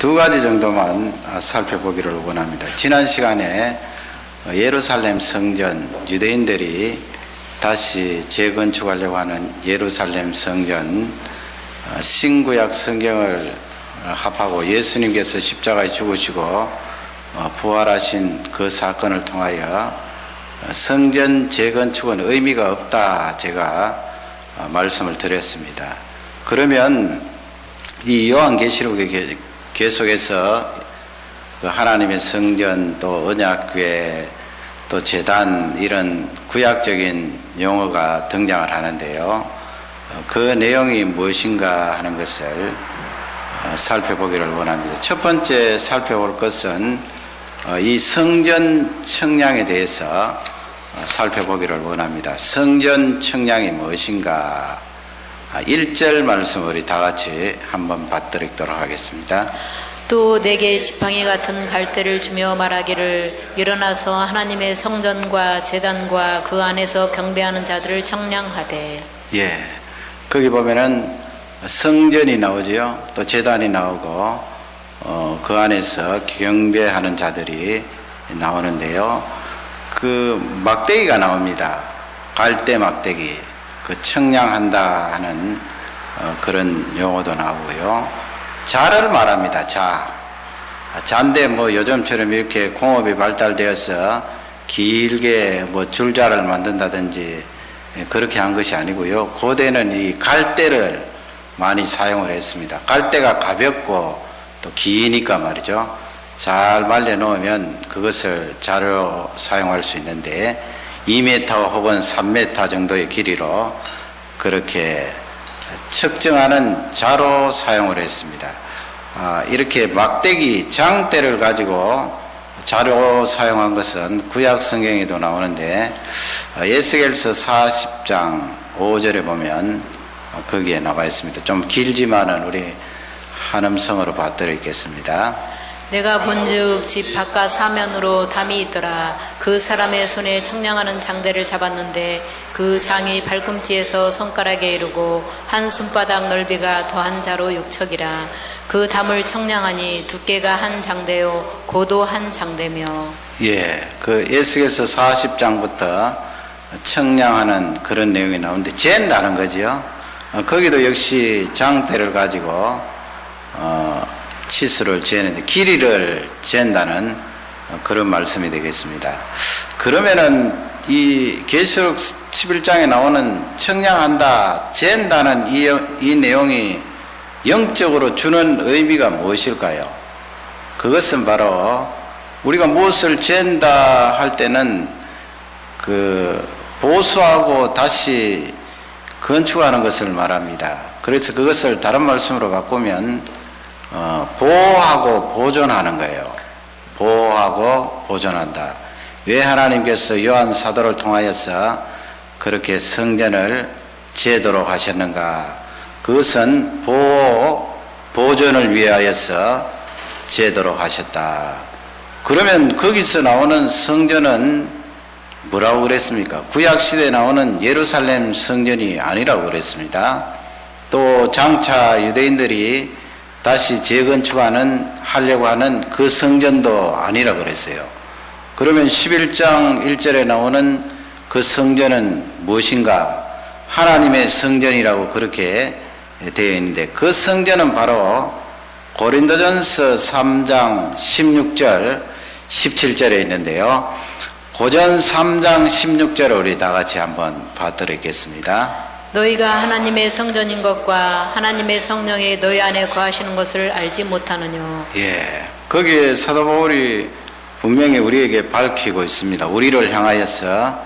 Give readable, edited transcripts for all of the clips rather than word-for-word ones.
두 가지 정도만 살펴보기를 원합니다. 지난 시간에 예루살렘 성전, 유대인들이 다시 재건축하려고 하는 예루살렘 성전, 신구약 성경을 합하고 예수님께서 십자가에 죽으시고 부활하신 그 사건을 통하여 성전 재건축은 의미가 없다, 제가 말씀을 드렸습니다. 그러면 이 요한계시록에 계속해서 하나님의 성전, 또 언약궤, 또 제단, 이런 구약적인 용어가 등장을 하는데요, 그 내용이 무엇인가 하는 것을 살펴보기를 원합니다. 첫 번째 살펴볼 것은 이 성전 청량에 대해서 살펴보기를 원합니다. 성전 청량이 무엇인가? 1절 말씀 우리 다 같이 한번 받들도록 하겠습니다. 또 내게 지팡이 같은 갈대를 주며 말하기를, 일어나서 하나님의 성전과 제단과 그 안에서 경배하는 자들을 청량하되. 예, 거기 보면은 성전이 나오죠. 또 제단이 나오고 그 안에서 경배하는 자들이 나오는데요, 그 막대기가 나옵니다. 갈대 막대기, 그 청량한다 하는 그런 용어도 나오고요. 자를 말합니다. 자인데 뭐 요즘처럼 이렇게 공업이 발달되어서 길게 뭐 줄자를 만든다든지 그렇게 한 것이 아니고요, 고대는 이 갈대를 많이 사용을 했습니다. 갈대가 가볍고 또 기니까 말이죠, 잘 말려 놓으면 그것을 자로 사용할 수 있는데 2m 혹은 3m 정도의 길이로 그렇게 측정하는 자로 사용을 했습니다. 이렇게 막대기, 장대를 가지고 자로 사용한 것은 구약 성경에도 나오는데 에스겔서 40장 5절에 보면 거기에 나와 있습니다. 좀 길지만은 우리 한음성으로 받들겠습니다. 내가 본즉 집 바깥 사면으로 담이 있더라. 그 사람의 손에 청량하는 장대를 잡았는데 그 장이 발꿈치에서 손가락에 이르고 한 손바닥 넓이가 더한 자로 6척이라. 그 담을 청량하니 두께가 한 장대요 고도 한 장대며. 예, 그 에스겔서 40장부터 청량하는 그런 내용이 나오는데 잰다는 거지요. 거기도 역시 장대를 가지고 치수를 재는데 길이를 잰다는 그런 말씀이 되겠습니다. 그러면은 이 계시록 11장에 나오는 청량한다, 잰다는 이 내용이 영적으로 주는 의미가 무엇일까요? 그것은 바로 우리가 무엇을 잰다 할 때는 그 보수하고 다시 건축하는 것을 말합니다. 그래서 그것을 다른 말씀으로 바꾸면 보호하고 보존하는 거예요. 보호하고 보존한다. 왜 하나님께서 요한 사도를 통하여서 그렇게 성전을 재도록 하셨는가? 그것은 보호, 보존을 위하여서 재도록 하셨다. 그러면 거기서 나오는 성전은 뭐라고 그랬습니까? 구약시대에 나오는 예루살렘 성전이 아니라고 그랬습니다. 또 장차 유대인들이 다시 재건축하려고 하는 그 성전도 아니라 그랬어요. 그러면 11장 1절에 나오는 그 성전은 무엇인가? 하나님의 성전이라고 그렇게 되어 있는데 그 성전은 바로 고린도전서 3장 16절 17절에 있는데요, 고전 3장 16절을 우리 다 같이 한번 봐드리겠습니다. 너희가 하나님의 성전인 것과 하나님의 성령이 너희 안에 거하시는 것을 알지 못하느뇨. 예, 거기에 사도 바울이 분명히 우리에게 밝히고 있습니다. 우리를 향하여서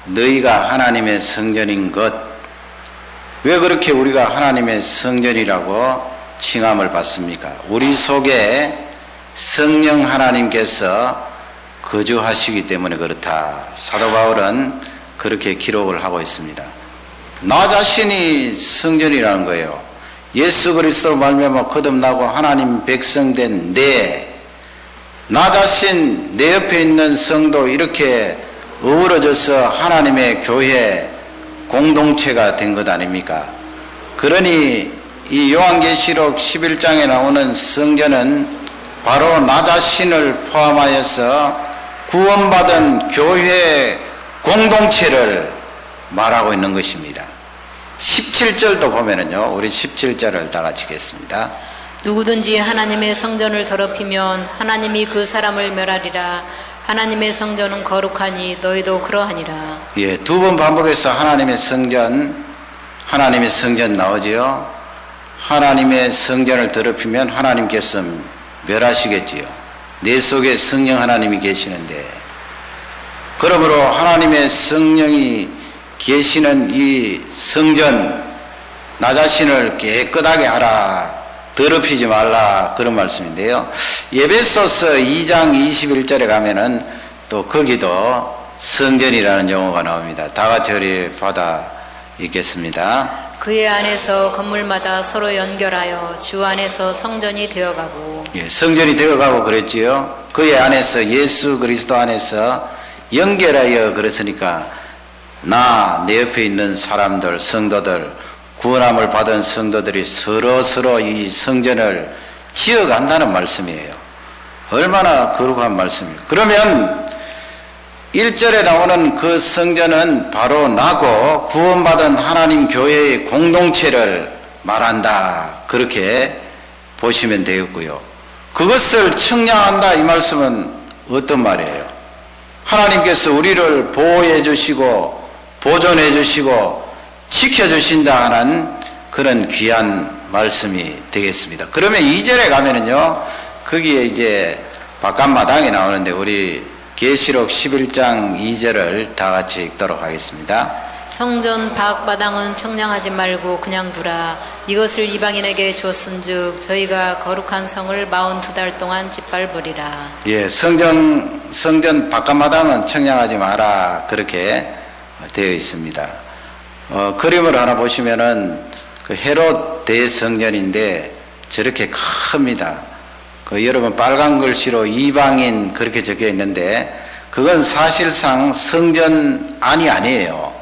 너희가 하나님의 성전인 것. 왜 그렇게 우리가 하나님의 성전이라고 칭함을 받습니까? 우리 속에 성령 하나님께서 거주하시기 때문에 그렇다. 사도 바울은 그렇게 기록을 하고 있습니다. 나 자신이 성전이라는 거예요. 예수 그리스도로 말미암아 거듭나고 하나님 백성된 나 자신, 내 옆에 있는 성도, 이렇게 어우러져서 하나님의 교회 공동체가 된 것 아닙니까? 그러니 이 요한계시록 11장에 나오는 성전은 바로 나 자신을 포함하여서 구원받은 교회 공동체를 말하고 있는 것입니다. 17절도 보면은요, 우리 17절을 다 같이 읽겠습니다. 누구든지 하나님의 성전을 더럽히면 하나님이 그 사람을 멸하리라. 하나님의 성전은 거룩하니 너희도 그러하니라. 예, 두 번 반복해서 하나님의 성전 나오지요. 하나님의 성전을 더럽히면 하나님께서 멸하시겠지요. 내 속에 성령 하나님이 계시는데, 그러므로 하나님의 성령이 계시는 이 성전, 나 자신을 깨끗하게 하라, 더럽히지 말라, 그런 말씀인데요. 에베소서 2장 21절에 가면은 또 거기도 성전이라는 용어가 나옵니다. 다 같이 우리 받아 읽겠습니다. 그의 안에서 건물마다 서로 연결하여 주 안에서 성전이 되어가고. 예, 성전이 되어가고 그랬지요. 그의 안에서, 예수 그리스도 안에서 연결하여, 그랬으니까 내 옆에 있는 사람들, 성도들, 구원함을 받은 성도들이 서로 이 성전을 지어간다는 말씀이에요. 얼마나 거룩한 말씀이에요. 그러면 1절에 나오는 그 성전은 바로 나고 구원받은 하나님 교회의 공동체를 말한다, 그렇게 보시면 되겠고요. 그것을 청량한다, 이 말씀은 어떤 말이에요? 하나님께서 우리를 보호해 주시고 보존해 주시고 지켜주신다 하는 그런 귀한 말씀이 되겠습니다. 그러면 2절에 가면은요, 거기에 이제 바깥마당이 나오는데, 우리 계시록 11장 2절을 다 같이 읽도록 하겠습니다. 성전 밖마당은 청량하지 말고 그냥 두라. 이것을 이방인에게 주었은즉 저희가 거룩한 성을 42달 동안 짓밟으리라. 예, 성전 바깥마당은 청량하지 마라, 그렇게 되어 있습니다. 그림을 하나 보시면은 그 헤롯 대성전인데 저렇게 큽니다. 여러분 빨간 글씨로 이방인 그렇게 적혀 있는데, 그건 사실상 성전 안이 아니에요.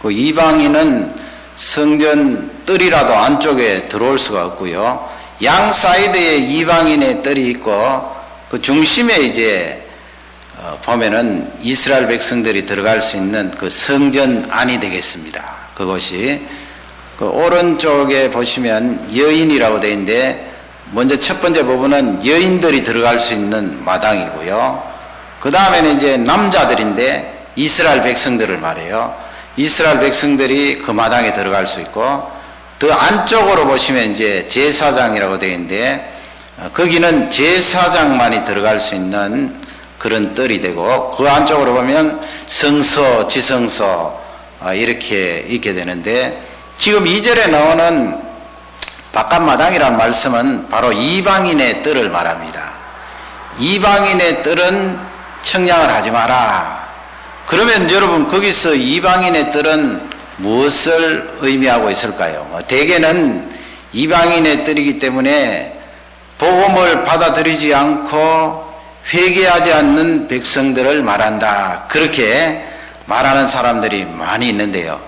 그 이방인은 성전 뜰이라도 안쪽에 들어올 수가 없고요. 양 사이드에 이방인의 뜰이 있고, 그 중심에 이제 보면은 이스라엘 백성들이 들어갈 수 있는 그 성전 안이 되겠습니다. 그것이 그 오른쪽에 보시면 여인이라고 되어 있는데, 먼저 첫 번째 부분은 여인들이 들어갈 수 있는 마당이고요. 그 다음에는 이제 남자들인데 이스라엘 백성들을 말해요. 이스라엘 백성들이 그 마당에 들어갈 수 있고, 더 안쪽으로 보시면 이제 제사장이라고 되어 있는데, 거기는 제사장만이 들어갈 수 있는 그런 뜰이 되고, 그 안쪽으로 보면 성소, 지성소 이렇게 있게 되는데, 지금 2절에 나오는 바깥마당이라는 말씀은 바로 이방인의 뜰을 말합니다. 이방인의 뜰은 청량을 하지 마라. 그러면 여러분, 거기서 이방인의 뜰은 무엇을 의미하고 있을까요? 대개는 이방인의 뜰이기 때문에 복음을 받아들이지 않고 회개하지 않는 백성들을 말한다, 그렇게 말하는 사람들이 많이 있는데요.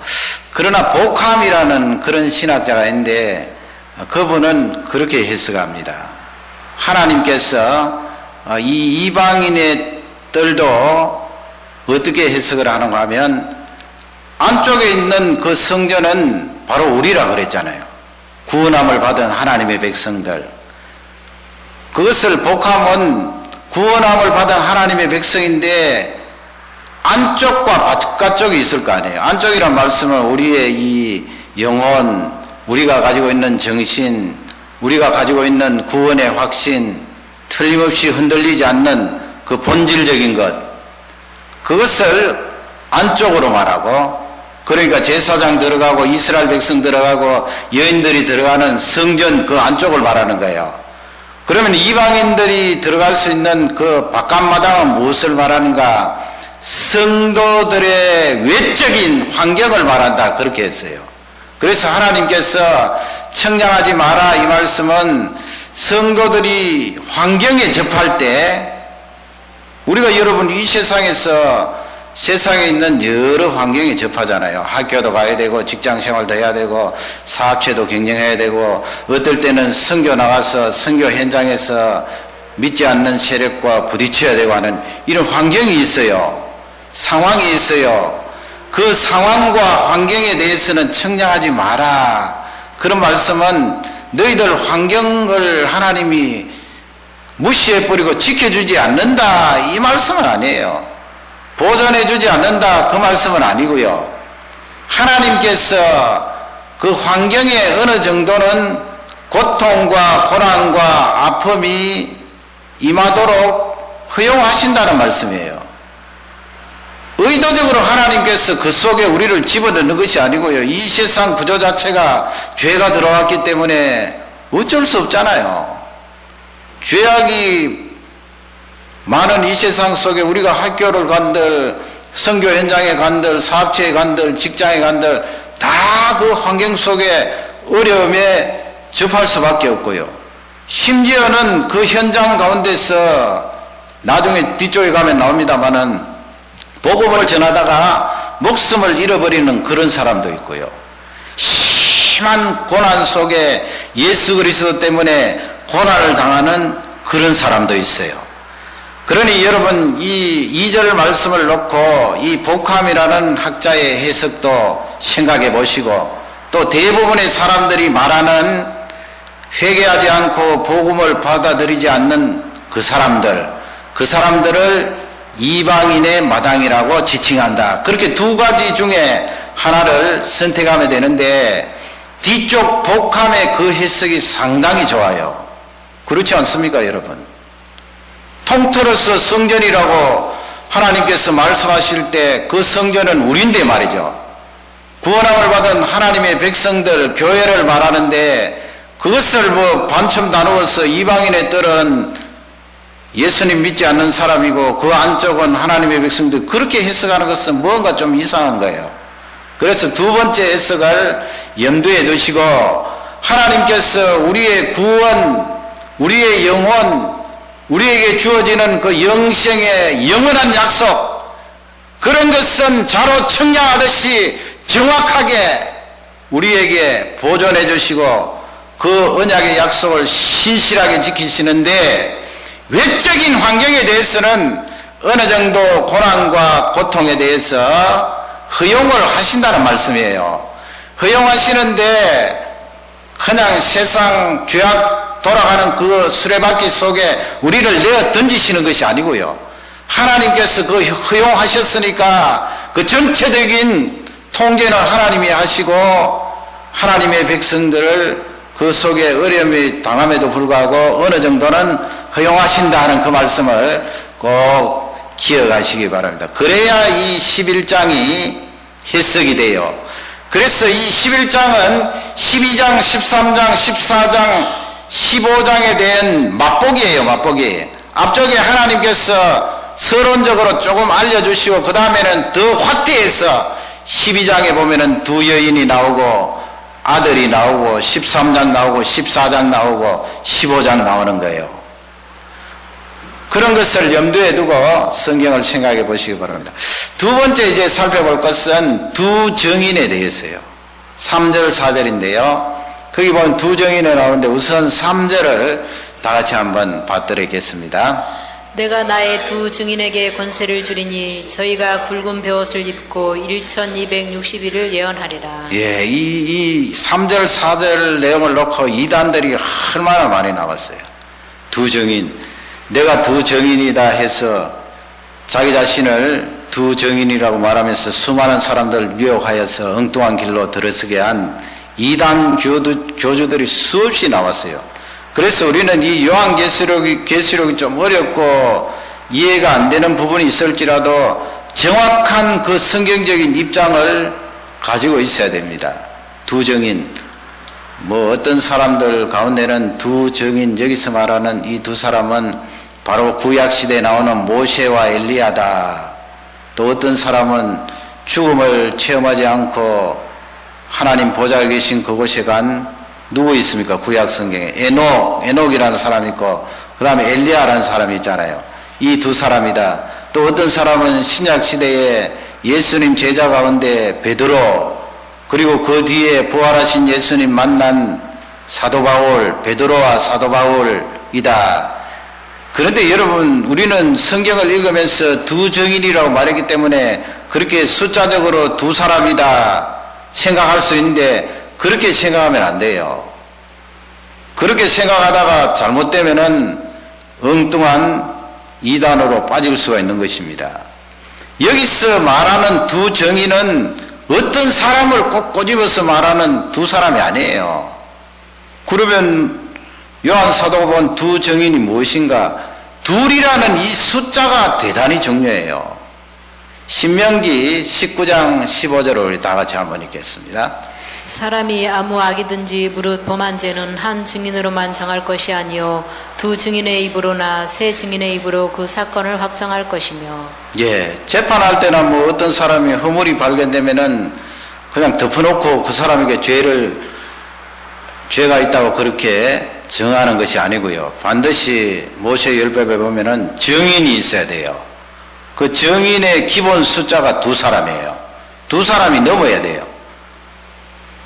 그러나 보캄이라는 그런 신학자가 있는데, 그분은 그렇게 해석합니다. 하나님께서 이 이방인의 뜰도 어떻게 해석을 하는가 하면, 안쪽에 있는 그 성전은 바로 우리라 그랬잖아요. 구원함을 받은 하나님의 백성들. 그것을 복함은 구원함을 받은 하나님의 백성인데 안쪽과 바깥쪽이 있을 거 아니에요. 안쪽이란 말씀은 우리의 이 영혼, 우리가 가지고 있는 정신, 우리가 가지고 있는 구원의 확신, 틀림없이 흔들리지 않는 그 본질적인 것, 그것을 안쪽으로 말하고, 그러니까 제사장 들어가고 이스라엘 백성 들어가고 여인들이 들어가는 성전 그 안쪽을 말하는 거예요. 그러면 이방인들이 들어갈 수 있는 그 바깥마당은 무엇을 말하는가? 성도들의 외적인 환경을 말한다, 그렇게 했어요. 그래서 하나님께서 청량하지 마라, 이 말씀은 성도들이 환경에 접할 때, 우리가 여러분 이 세상에 있는 여러 환경에 접하잖아요. 학교도 가야 되고 직장 생활도 해야 되고 사업체도 경쟁해야 되고, 어떨 때는 선교 나가서 선교 현장에서 믿지 않는 세력과 부딪혀야 되고 하는 이런 환경이 있어요. 상황이 있어요. 그 상황과 환경에 대해서는 청량하지 마라. 그런 말씀은 너희들 환경을 하나님이 무시해버리고 지켜주지 않는다, 이 말씀은 아니에요. 보존해주지 않는다, 그 말씀은 아니고요. 하나님께서 그 환경에 어느 정도는 고통과 고난과 아픔이 임하도록 허용하신다는 말씀이에요. 의도적으로 하나님께서 그 속에 우리를 집어넣는 것이 아니고요. 이 세상 구조 자체가 죄가 들어왔기 때문에 어쩔 수 없잖아요. 죄악이 많은 이 세상 속에 우리가 학교를 간들, 선교 현장에 간들, 사업체에 간들, 직장에 간들 다 그 환경 속에 어려움에 접할 수밖에 없고요. 심지어는 그 현장 가운데서 나중에 뒤쪽에 가면 나옵니다마는 복음을 전하다가 목숨을 잃어버리는 그런 사람도 있고요. 심한 고난 속에 예수 그리스도 때문에 고난을 당하는 그런 사람도 있어요. 그러니 여러분 이 2절 말씀을 놓고 이 복함이라는 학자의 해석도 생각해 보시고, 또 대부분의 사람들이 말하는 회개하지 않고 복음을 받아들이지 않는 그 사람들을 이방인의 마당이라고 지칭한다. 그렇게 두 가지 중에 하나를 선택하면 되는데, 뒤쪽 복함의 그 해석이 상당히 좋아요. 그렇지 않습니까, 여러분? 통틀어서 성전이라고 하나님께서 말씀하실 때 그 성전은 우리인데 말이죠. 구원함을 받은 하나님의 백성들, 교회를 말하는데 그것을 뭐 반쯤 나누어서 이방인의 뜰은 예수님 믿지 않는 사람이고 그 안쪽은 하나님의 백성들, 그렇게 해석하는 것은 뭔가 좀 이상한 거예요. 그래서 두 번째 해석을 염두에 두시고, 하나님께서 우리의 구원, 우리의 영혼, 우리에게 주어지는 그 영생의 영원한 약속, 그런 것은 자로 청량하듯이 정확하게 우리에게 보존해 주시고 그 언약의 약속을 신실하게 지키시는데, 외적인 환경에 대해서는 어느 정도 고난과 고통에 대해서 허용을 하신다는 말씀이에요. 허용하시는데 그냥 세상 죄악 돌아가는 그 수레바퀴 속에 우리를 내어 던지시는 것이 아니고요. 하나님께서 그 허용하셨으니까 그 전체적인 통제는 하나님이 하시고 하나님의 백성들을 그 속에 어려움이 당함에도 불구하고 어느 정도는 허용하신다 하는 그 말씀을 꼭 기억하시기 바랍니다. 그래야 이 11장이 해석이 돼요. 그래서 이 11장은 12장, 13장, 14장, 15장에 대한 맛보기예요. 맛보기. 앞쪽에 하나님께서 서론적으로 조금 알려주시고 그 다음에는 더 확대해서 12장에 보면은 두 여인이 나오고 아들이 나오고 13장 나오고 14장 나오고 15장 나오는 거예요. 그런 것을 염두에 두고 성경을 생각해 보시기 바랍니다. 두 번째 이제 살펴볼 것은 두 증인에 대해서요. 3절 4절인데요. 거기 보면 두 증인이 나오는데 우선 3절을 다 같이 한번 봐드리겠습니다. 내가 나의 두 증인에게 권세를 주리니 저희가 굵은 베옷을 입고 1260일을 예언하리라. 예, 이 3절 4절 내용을 놓고 이단들이 얼마나 많이 나왔어요. 두 증인, 내가 두 증인이다 해서 자기 자신을 두 증인이라고 말하면서 수많은 사람들을 미혹하여서 엉뚱한 길로 들어서게 한 이단 교주들이 수없이 나왔어요. 그래서 우리는 이 요한계시록이 좀 어렵고 이해가 안 되는 부분이 있을지라도 정확한 그 성경적인 입장을 가지고 있어야 됩니다. 두 증인, 뭐 어떤 사람들 가운데는 두 증인, 여기서 말하는 이 두 사람은 바로 구약시대에 나오는 모세와 엘리야다. 또 어떤 사람은 죽음을 체험하지 않고 하나님 보좌에 계신 그곳에 간 누구 있습니까? 구약 성경에 에녹이라는 사람이 있고 그 다음에 엘리야라는 사람이 있잖아요. 이 두 사람이다. 또 어떤 사람은 신약 시대에 예수님 제자 가운데 베드로, 그리고 그 뒤에 부활하신 예수님 만난 사도 바울, 베드로와 사도 바울이다. 그런데 여러분, 우리는 성경을 읽으면서 두 증인이라고 말했기 때문에 그렇게 숫자적으로 두 사람이다 생각할 수 있는데 그렇게 생각하면 안 돼요. 그렇게 생각하다가 잘못되면은 엉뚱한 이단으로 빠질 수가 있는 것입니다. 여기서 말하는 두 정의는 어떤 사람을 꼭 꼬집어서 말하는 두 사람이 아니에요. 그러면 요한 사도가 본 두 정인이 무엇인가? 둘이라는 이 숫자가 대단히 중요해요. 신명기 19장 15절을 우리 다 같이 한번 읽겠습니다. 사람이 아무 악이든지 무릇 범한 죄는 한 증인으로만 정할 것이 아니요 두 증인의 입으로나 세 증인의 입으로 그 사건을 확정할 것이며. 예, 재판할 때나 뭐 어떤 사람이 허물이 발견되면은 그냥 덮어놓고 그 사람에게 죄가 있다고 그렇게 정하는 것이 아니고요. 반드시 모세 율법에 보면은 증인이 있어야 돼요. 그 증인의 기본 숫자가 두 사람이에요. 두 사람이 넘어야 돼요.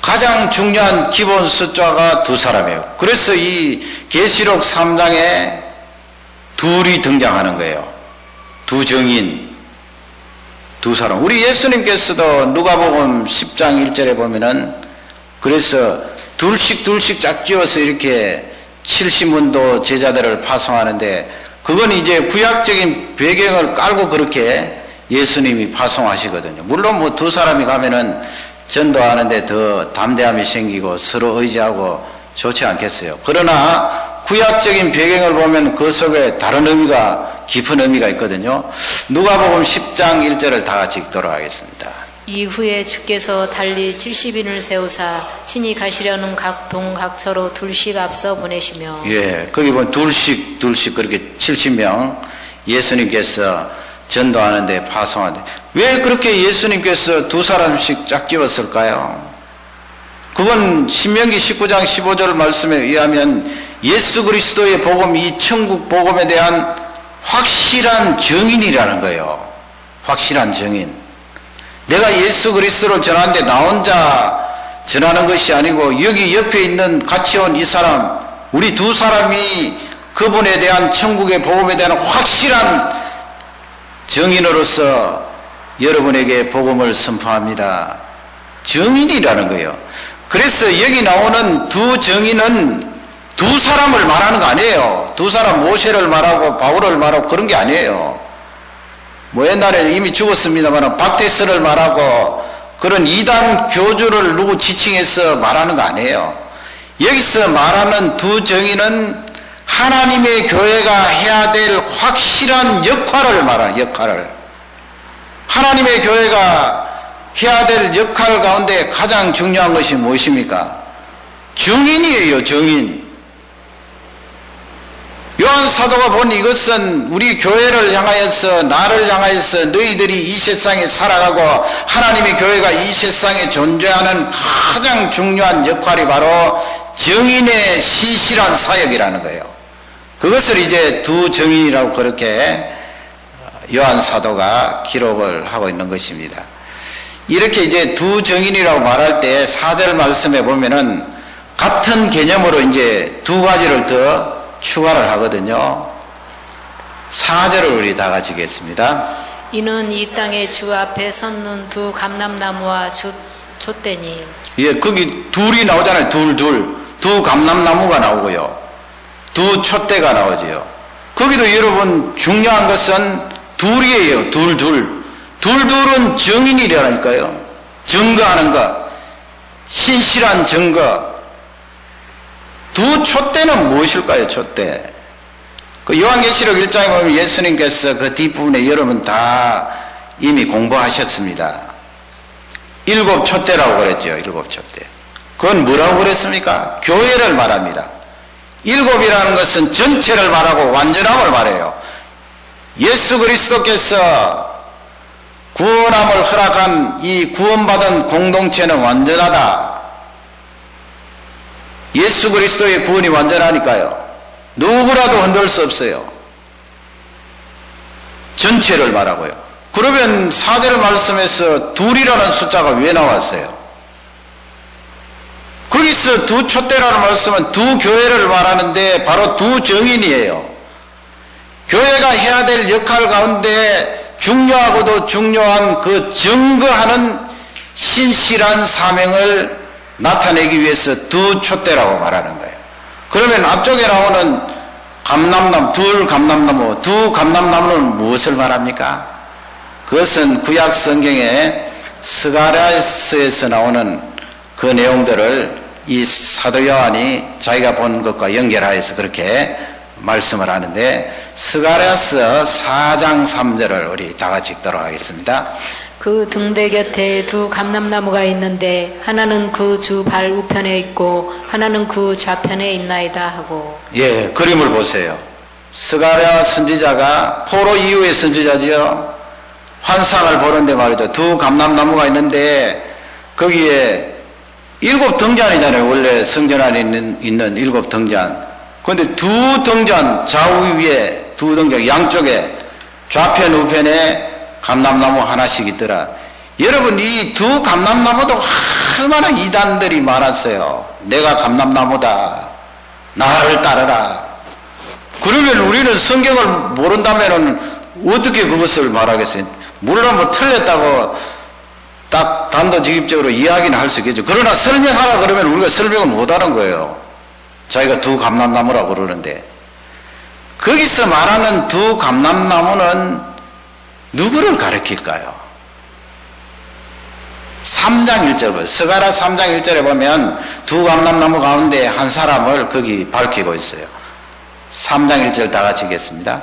가장 중요한 기본 숫자가 두 사람이에요. 그래서 이 계시록 3장에 둘이 등장하는 거예요. 두 증인, 두 사람. 우리 예수님께서도 누가복음 10장 1절에 보면은 그래서 둘씩 짝지어서 이렇게 70문도 제자들을 파송하는데 그건 이제 구약적인 배경을 깔고 그렇게 예수님이 파송하시거든요. 물론 뭐 두 사람이 가면은 전도하는데 더 담대함이 생기고 서로 의지하고 좋지 않겠어요. 그러나 구약적인 배경을 보면 그 속에 다른 의미가 깊은 의미가 있거든요. 누가복음 10장 1절을 다 같이 읽도록 하겠습니다. 이후에 주께서 달리 70인을 세우사 친히 가시려는 각 동각처로 둘씩 앞서 보내시며. 예, 거기 보면 둘씩 그렇게 70명 예수님께서 전도하는데 파송하는데 왜 그렇게 예수님께서 두 사람씩 짝지었을까요? 그건 신명기 19장 15절 말씀에 의하면 예수 그리스도의 복음, 이 천국 복음에 대한 확실한 증인이라는 거예요. 확실한 증인. 내가 예수 그리스도를 전하는데 나 혼자 전하는 것이 아니고 여기 옆에 있는 같이 온 이 사람, 우리 두 사람이 그분에 대한 천국의 복음에 대한 확실한 증인으로서 여러분에게 복음을 선포합니다. 증인이라는 거예요. 그래서 여기 나오는 두 증인은 두 사람을 말하는 거 아니에요. 두 사람 모세를 말하고 바울을 말하고 그런 게 아니에요. 뭐 옛날에 이미 죽었습니다만 박태서를 말하고 그런 이단 교주를 누구 지칭해서 말하는 거 아니에요. 여기서 말하는 두 증인은 하나님의 교회가 해야 될 확실한 역할을 말하는 역할을. 하나님의 교회가 해야 될 역할 가운데 가장 중요한 것이 무엇입니까? 증인이에요. 증인. 요한 사도가 본 이것은 우리 교회를 향하여서 나를 향하여서 너희들이 이 세상에 살아가고 하나님의 교회가 이 세상에 존재하는 가장 중요한 역할이 바로 증인의 신실한 사역이라는 거예요. 그것을 이제 두 증인이라고 그렇게 요한 사도가 기록을 하고 있는 것입니다. 이렇게 이제 두 증인이라고 말할 때 4절 말씀에 보면은 같은 개념으로 이제 두 가지를 더 추가를 하거든요. 4절을 우리 다 같이 읽겠습니다. 이는 이 땅의 주 앞에 섰는 두 감람나무와 주 촛대니. 예, 거기 둘이 나오잖아요. 두 감람나무가 나오고요. 두 촛대가 나오지요. 거기도 여러분 중요한 것은 둘이에요. 둘은 증인이라니까요. 증거하는 것, 신실한 증거. 두 촛대는 무엇일까요? 촛대. 그 요한계시록 1장에 보면 예수님께서 그 뒷부분에 여러분 다 이미 공부하셨습니다. 7 촛대라고 그랬죠. 7 촛대. 그건 뭐라고 그랬습니까? 교회를 말합니다. 7이라는 것은 전체를 말하고 완전함을 말해요. 예수 그리스도께서 구원함을 허락한 이 구원받은 공동체는 완전하다. 예수 그리스도의 구원이 완전하니까요. 누구라도 흔들 수 없어요. 전체를 말하고요. 그러면 4절 말씀에서 둘이라는 숫자가 왜 나왔어요? 거기서 두 촛대라는 말씀은 두 교회를 말하는데 바로 두 증인이에요. 교회가 해야 될 역할 가운데 중요하고도 중요한 그 증거하는 신실한 사명을 나타내기 위해서 두 촛대라고 말하는 거예요. 그러면 앞쪽에 나오는 감람나무, 두 감람나무는 무엇을 말합니까? 그것은 구약 성경에 스가랴서에서 나오는 그 내용들을 이 사도 요한이 자기가 본 것과 연결하여서 그렇게 말씀을 하는데, 스가랴서 4장 3절을 우리 다 같이 읽도록 하겠습니다. 그 등대 곁에 두 감람나무가 있는데 하나는 그 주 발 우편에 있고 하나는 그 좌편에 있나이다 하고. 예, 그림을 보세요. 스가랴 선지자가 포로 이후의 선지자지요. 환상을 보는데 말이죠. 두 감람나무가 있는데 거기에 7등잔이잖아요. 원래 성전 안에 있는 7등잔. 그런데 두 등잔, 좌우 위에 두 등잔, 양쪽에 좌편 우편에 감람나무 하나씩 있더라. 여러분, 이 두 감람나무도 얼마나 이단들이 많았어요. 내가 감람나무다, 나를 따르라. 그러면 우리는 성경을 모른다면 어떻게 그것을 말하겠어요? 물론 뭐 틀렸다고 딱 단도직입적으로 이야기는 할 수 있겠죠. 그러나 설명하라 그러면 우리가 설명을 못하는 거예요. 자기가 두 감람나무라고 그러는데, 거기서 말하는 두 감람나무는 누구를 가리킬까요? 3장 1절, 스가랴 3장 1절에 보면 두 감람나무 가운데 한 사람을 거기 밝히고 있어요. 3장 1절 다 같이 읽겠습니다.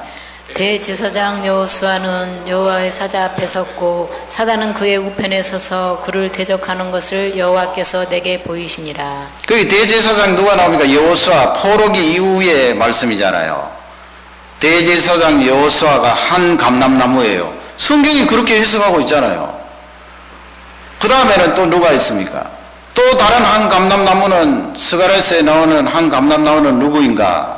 대제사장 여호수아는 여호와의 사자 앞에 섰고 사단은 그의 우편에 서서 그를 대적하는 것을 여호와께서 내게 보이시니라. 거기 대제사장 누가 나옵니까? 여호수아, 포로기 이후의 말씀이잖아요. 대제사장 여호수아가 한 감람나무예요. 성경이 그렇게 해석하고 있잖아요. 그 다음에는 또 누가 있습니까? 또 다른 한 감람나무는, 스가랴서에 나오는 한 감람나무는 누구인가?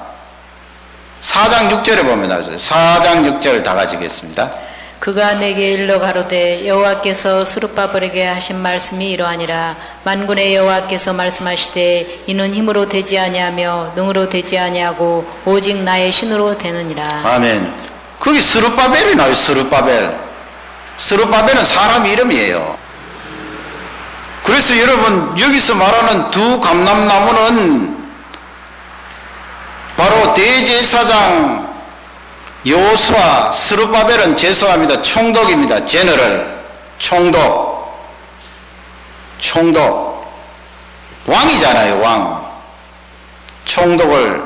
4장 6절에 보면 나오죠. 4장 6절 다 같이 읽겠습니다. 그가 내게 일러 가로되 여호와께서 스룹바벨에게 하신 말씀이 이러하니라. 만군의 여호와께서 말씀하시되 이는 힘으로 되지 아니하며 능으로 되지 아니하고 오직 나의 신으로 되느니라. 아멘. 거기 스룹바벨이 나와요. 스룹바벨. 스룹바벨은 사람 이름이에요. 그래서 여러분, 여기서 말하는 두 감람나무는 바로 대제사장 여호수아, 스룹바벨은 죄송합니다, 총독입니다. 제너럴, 총독, 왕이잖아요. 왕. 총독을,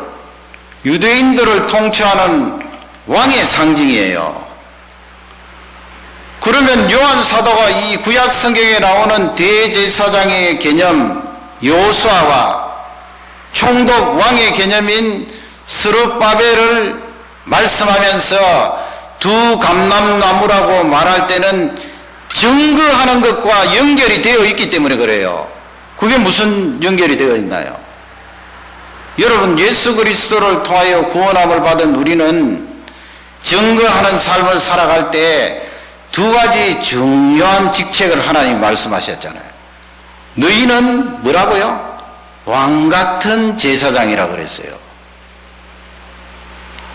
유대인들을 통치하는 왕의 상징이에요. 그러면 요한 사도가 이 구약 성경에 나오는 대제사장의 개념 여호수아와 총독 왕의 개념인 스룹바벨을 말씀하면서 두 감람나무라고 말할 때는 증거하는 것과 연결이 되어 있기 때문에 그래요. 그게 무슨 연결이 되어 있나요? 여러분, 예수 그리스도를 통하여 구원함을 받은 우리는 증거하는 삶을 살아갈 때 두 가지 중요한 직책을 하나님 말씀하셨잖아요. 너희는 뭐라고요? 왕같은 제사장이라고 그랬어요.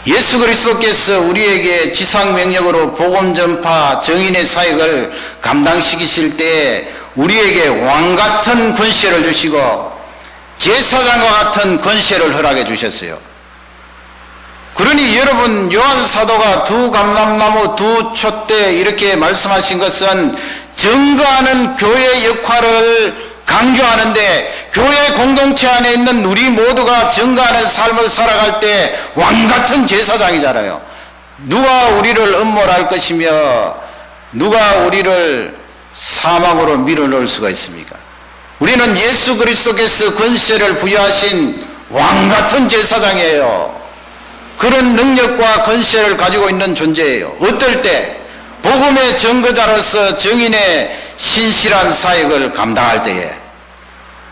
예수 그리스도께서 우리에게 지상명령으로 복음 전파, 정인의 사역을 감당시키실 때 우리에게 왕같은 권세를 주시고 제사장과 같은 권세를 허락해 주셨어요. 그러니 여러분, 요한 사도가 두 감람나무, 두 촛대 이렇게 말씀하신 것은 증거하는 교회의 역할을 강조하는데, 교회 공동체 안에 있는 우리 모두가 증거하는 삶을 살아갈 때 왕같은 제사장이잖아요. 누가 우리를 음몰할 것이며 누가 우리를 사망으로 밀어넣을 수가 있습니까? 우리는 예수 그리스도께서 권세를 부여하신 왕같은 제사장이에요. 그런 능력과 권세를 가지고 있는 존재예요. 어떨 때? 복음의 증거자로서 정인의 신실한 사역을 감당할 때에.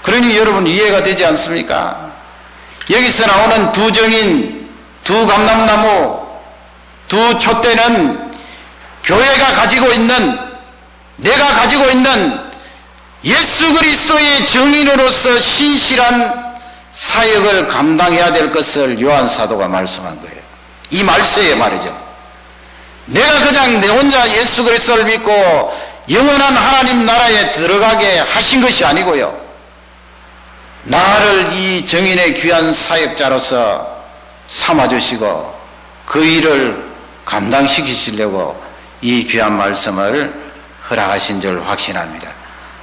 그러니 여러분, 이해가 되지 않습니까? 여기서 나오는 두 정인, 두 감람나무, 두 촛대는 교회가 가지고 있는, 내가 가지고 있는 예수 그리스도의 정인으로서 신실한 사역을 감당해야 될 것을 요한 사도가 말씀한 거예요. 이 말세에 말이죠. 내가 그냥 내 혼자 예수 그리스도를 믿고 영원한 하나님 나라에 들어가게 하신 것이 아니고요, 나를 이 정인의 귀한 사역자로서 삼아주시고 그 일을 감당시키시려고 이 귀한 말씀을 허락하신 줄 확신합니다.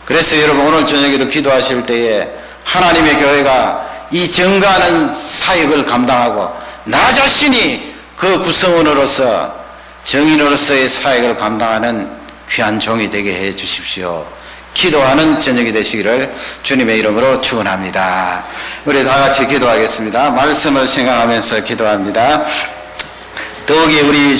그래서 여러분, 오늘 저녁에도 기도하실 때에 하나님의 교회가 이 정가하는 사역을 감당하고 나 자신이 그 구성원으로서 정인으로서의 사역을 감당하는 귀한 종이 되게 해 주십시오. 기도하는 저녁이 되시기를 주님의 이름으로 축원합니다. 우리 다 같이 기도하겠습니다. 말씀을 생각하면서 기도합니다. 더욱이 우리